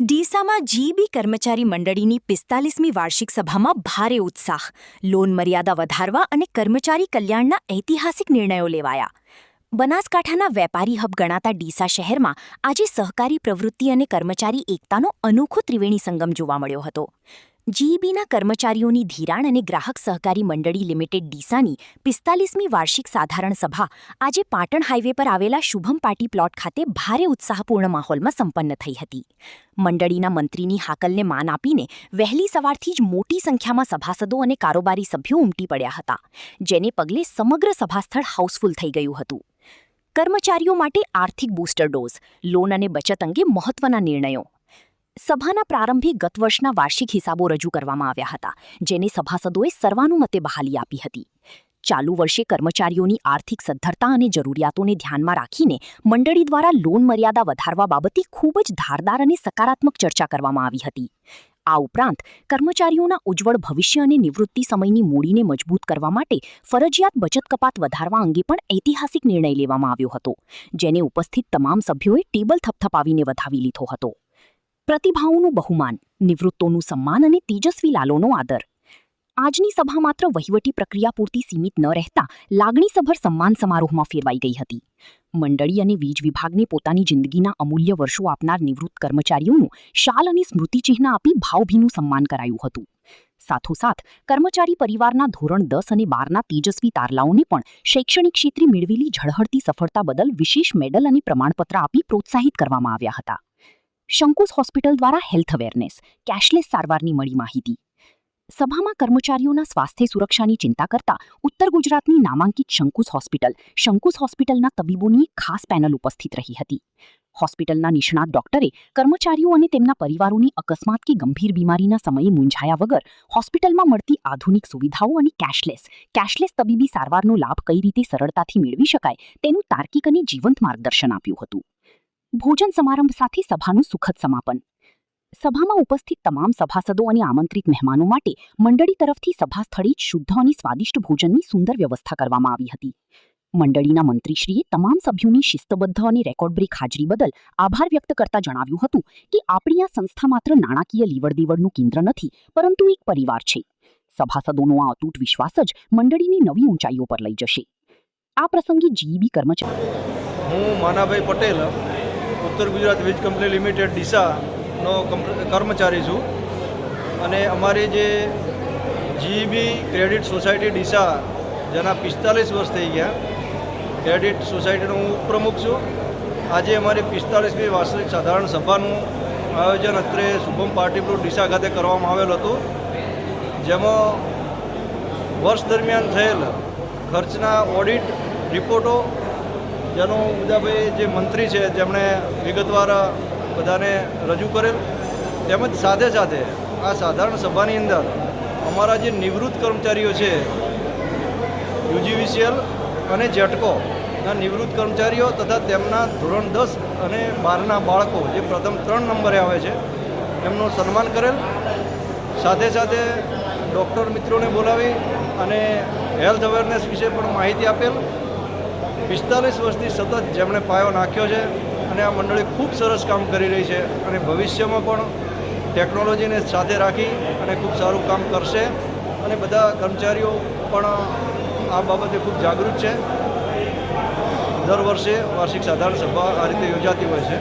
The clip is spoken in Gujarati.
ડીસામાં જીબી કર્મચારી મંડળીની 45મી વાર્ષિક સભામાં ભારે ઉત્સાહ, લોન મર્યાદા વધારવા અને કર્મચારી કલ્યાણના ઐતિહાસિક નિર્ણયો લેવાયા. બનાસકાંઠાના વેપારી હબ ગણાતા ડીસા શહેરમાં આજે સહકારી પ્રવૃત્તિ અને કર્મચારી એકતાનો અનોખો ત્રિવેણી સંગમ જોવા મળ્યો હતો. જીઈબીના કર્મચારીઓની ધિરાણ અને ગ્રાહક સહકારી મંડળી લિમિટેડ ડીસાની 45મી વાર્ષિક સાધારણ સભા આજે પાટણ હાઇવે પર આવેલા શુભમ પાર્ટી પ્લોટ ખાતે ભારે ઉત્સાહપૂર્ણ માહોલમાં સંપન્ન થઈ હતી. મંડળીના મંત્રીની હાકલને માન આપીને વહેલી સવારથી જ મોટી સંખ્યામાં સભાસદો અને કારોબારી સભ્યો ઉમટી પડ્યા હતા, જેને પગલે સમગ્ર સભાસ્થળ હાઉસફુલ થઈ ગયું હતું. કર્મચારીઓ માટે આર્થિક બૂસ્ટર ડોઝ, લોન અને બચત અંગે મહત્વના નિર્ણયો. સભાના પ્રારંભે ગત વર્ષના વાર્ષિક હિસાબો રજૂ કરવામાં આવ્યા હતા, જેને સભાસદોએ સર્વાનુમતે બહાલી આપી હતી. ચાલુ વર્ષે કર્મચારીઓની આર્થિક સદ્ધરતા અને જરૂરિયાતોને ધ્યાનમાં રાખીને મંડળી દ્વારા લોન મર્યાદા વધારવા બાબતે ખૂબ જ ધારદાર અને સકારાત્મક ચર્ચા કરવામાં આવી હતી. આ ઉપરાંત કર્મચારીઓના ઉજ્જવળ ભવિષ્ય અને નિવૃત્તિ સમયની મૂડીને મજબૂત કરવા માટે ફરજિયાત બચત કપાત વધારવા અંગે પણ ઐતિહાસિક નિર્ણય લેવામાં આવ્યો હતો, જેને ઉપસ્થિત તમામ સભ્યોએ ટેબલ થપથપાવીને વધાવી લીધો હતો. પ્રતિભાઓનું બહુમાન, નિવૃત્તોનું સન્માન અને તેજસ્વી લાલોનો આદર. આજની સભા માત્ર વહીવટી પ્રક્રિયા પૂરતી સીમિત ન રહેતા લાગણીસભર સન્માન સમારોહમાં ફેરવાઈ ગઈ હતી. મંડળી અને વીજ વિભાગને પોતાની જિંદગીના અમૂલ્ય વર્ષો આપનાર નિવૃત્ત કર્મચારીઓનું શાલ અને સ્મૃતિચિહ્ન આપી ભાવભીનું સન્માન કરાયું હતું. સાથોસાથ કર્મચારી પરિવારના ધોરણ 10 અને 12ના તેજસ્વી તારલાઓને પણ શૈક્ષણિક ક્ષેત્રે મેળવેલી ઝળહળતી સફળતા બદલ વિશેષ મેડલ અને પ્રમાણપત્ર આપી પ્રોત્સાહિત કરવામાં આવ્યા હતા. શંકુસ હોસ્પિટલ દ્વારા હેલ્થ અવેરનેસ, કેશલેસ સારવારની મળી માહિતી. સભામાં કર્મચારીઓના સ્વાસ્થ્ય સુરક્ષાની ચિંતા કરતા ઉત્તર ગુજરાતની નામાંકિત શંકુસ હોસ્પિટલના તબીબોની એક ખાસ પેનલ ઉપસ્થિત રહી હતી. હોસ્પિટલના નિષ્ણાત ડોક્ટરે કર્મચારીઓ અને તેમના પરિવારોની અકસ્માત કે ગંભીર બીમારીના સમયે મૂંઝાયા વગર હોસ્પિટલમાં મળતી આધુનિક સુવિધાઓ અને કેશલેસ તબીબી સારવારનો લાભ કઈ રીતે સરળતાથી મેળવી શકાય તેનું તાર્કિક અને જીવંત માર્ગદર્શન આપ્યું હતું. ભોજન સમારંભ સાથે સભાનું સુખદ સમાપન. સભામાં ઉપસ્થિત તમામ સભાસદો અને આમંત્રિત મહેમાનો માટે મંડળી તરફથી સભા સ્થળે જ શુદ્ધ અને સ્વાદિષ્ટ ભોજનની સુંદર વ્યવસ્થા કરવામાં આવી હતી. મંડળીના મંત્રીશ્રીએ તમામ સભ્યોની શિસ્તબદ્ધ અને રેકોર્ડ બ્રેક હાજરી બદલ આભાર વ્યક્ત કરતા જણાવ્યું હતું કે આપણી આ સંસ્થા માત્ર નાણાકીય લીવડદેવડનું કેન્દ્ર નથી, પરંતુ એક પરિવાર છે. સભાસદોનો આ અતૂટ વિશ્વાસ જ મંડળીને નવી ઊંચાઈઓ પર લઈ જશે. આ પ્રસંગે જીઈબી કર્મચારી હું માનાભાઈ પટેલ, ઉત્તર ગુજરાત વીજ કંપની લિમિટેડ ડીસાનો કર્મચારી છું અને અમારી જે જીઈબી ક્રેડિટ સોસાયટી ડીસા, જેના 45 વર્ષ થઈ ગયા, ક્રેડિટ સોસાયટીનો હું ઉપપ્રમુખ છું. આજે અમારી 45મી વાર્ષિક સાધારણ સભાનું આયોજન અત્રે શુભમ પાર્ટી પ્લોટ ડીસા ખાતે કરવામાં આવેલ હતું, જેમાં વર્ષ દરમિયાન થયેલ ખર્ચના ઓડિટ રિપોર્ટો, જેનો ઉદાભાઈ જે મંત્રી છે જેમણે વિગતવાર બધાને રજૂ કરેલ, તેમજ સાથે સાથે આ સાધારણ સભાની અંદર અમારા જે નિવૃત્ત કર્મચારીઓ છે, યુજીવીસીએલ અને જેટકોના નિવૃત્ત કર્મચારીઓ તથા તેમના ધોરણ 10 અને 12ના બાળકો જે પ્રથમ 3 નંબરે આવે છે એમનું સન્માન કરેલ. સાથે સાથે ડૉક્ટર મિત્રોને બોલાવી અને હેલ્થ અવેરનેસ વિશે પણ માહિતી આપેલ. 45 વર્ષથી સતત જેમણે પાયો નાખ્યો છે અને આ મંડળી ખૂબ સરસ કામ કરી રહી છે અને ભવિષ્યમાં પણ ટેકનોલોજીને સાથે રાખી અને ખૂબ સારું કામ કરશે અને બધા કર્મચારીઓ પણ આ બાબતે ખૂબ જાગૃત છે. દર વર્ષે વાર્ષિક સાધારણ સભા આ રીતે યોજાતી હોય છે.